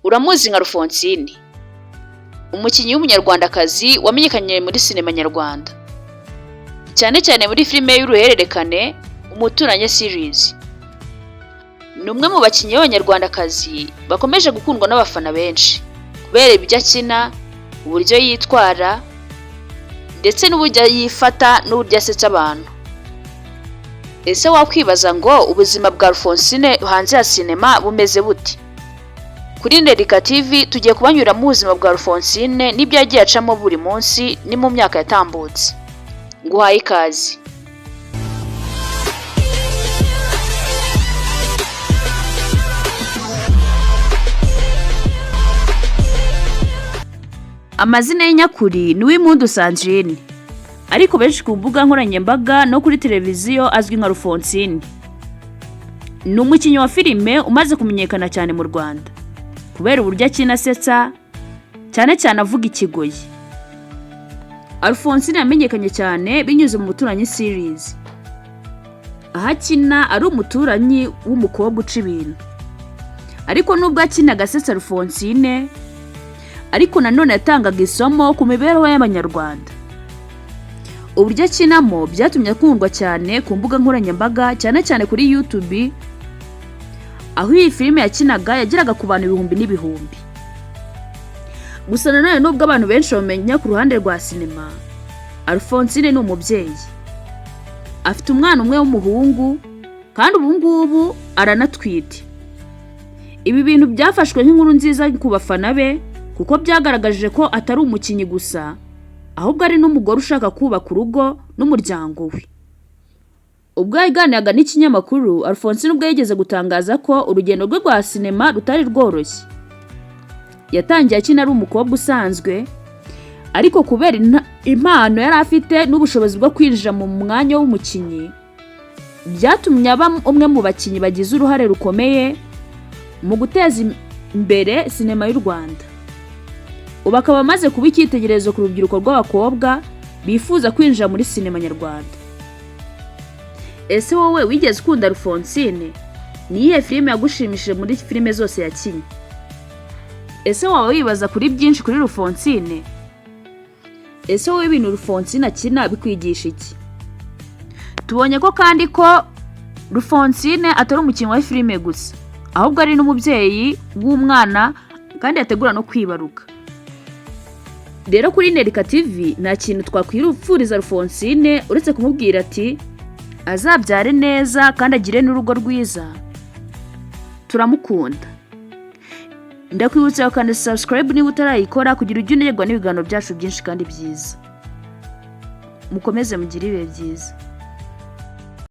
Uramuzi nka Rufonsina, umukinnyi w'umunyarwandakazi wamenyekanye muri sinema nyarwanda, cyane cyane muri filime y'uruhererekane umuturanye series. Ni umwe mu bakinnyi b'abanyarwandakazi bakomeje gukundwa n'abafana benshi kubera ibyo akina, uburyo yitwara ndetse n'uburyo yifata n'uburyo asetsa abantu. Ese wakwibaza ngo ubuzima bwa Rufonsina hanze ya sinema bumeze bute? Kuri Nerika TV tugiye kubanyura mu buzima bwa Rufonsina n'ibyo yagiye acamo buri munsi ni mu myaka yatambutse. Nguhaye ikaze. Amazina ye nyakuri ni Uwimpundu Sandrine, ariko benshi ku mbuga nkoranyambaga no kuri televiziyo azwi nka Rufonsina. Ni umukinnyi wa filime umaze kumenyekana cyane mu Rwanda kubera uburyo akina asetsa, cyane cyane avuga ikigoyi. Rufonsina yamenyekanye cyane binyuze mu muturanyi series, aho akina ari umuturanyi w'umukobwa uca ibintu. Ariko nubwo akina agasetsa Rufonsina, ariko nanone yatangaga isomo ku mibereho y'abanyarwanda. Uburyo akinamo byatumye akundwa cyane ku mbuga nkoranyambaga, cyane cyane kuri YouTube, aho iyi filime yakinaga yageraga ku bantu ibihumbi n'ibihumbi. Gusa nanone nubwo abantu benshi bamenya ku ruhande rwa sinema, Rufonsina ni umubyeyi. Afite umwana umwe w'umuhungu kandi ubu ngubu aranatwite. Ibi bintu byafashwe nk'inkuru nziza ku bafana be kuko byagaragaje ko atari umukinnyi gusa, ahubwo ari n'umugore ushaka kubaka urugo n'umuryango we. Ubwo yaganiraga n'ikinyamakuru, Rufonsina ubwo yigeze gutangaza ko urugendo rwe rwa sinema rutari rworoshye. Yatangiye akina ari umukobwa usanzwe, ariko kubera impano yari afite n'ubushobozi bwo kwinjira mu mwanya w'umukinnyi, byatumye aba umwe mu bakinnyi bagize uruhare rukomeye mu guteza imbere sinema y'u Rwanda. Ubu akaba amaze kuba icyitegererezo ku rubyiruko rw'abakobwa bifuza kwinjira muri sinema nyarwanda. Ese wowe wigeze ukunda Rufonsina? Ni iyihe filime yagushimishije muri filime zose yakinnye? Ese waba wibaza kuri byinshi kuri Rufonsina? Ese wowe ibintu Rufonsina akina bikwigisha iki? Tubonye ko kandi ko Rufonsina atari umukinnyi wa filime gusa, ahubwo ari n'umubyeyi w'umwana kandi yategura no kwibaruka. Rero kuri Nerika TV nta kintu twakwifuriza Rufonsina uretse kumubwira ati azabyare neza kandi agire n'urugo rwiza. Turamukunda. Ndakwibutsa kandi subscribe niba utarayikora kugira ujye unerwa n'ibiganiro byacu byinshi kandi byiza. Mukomeze mugire ibihe byiza.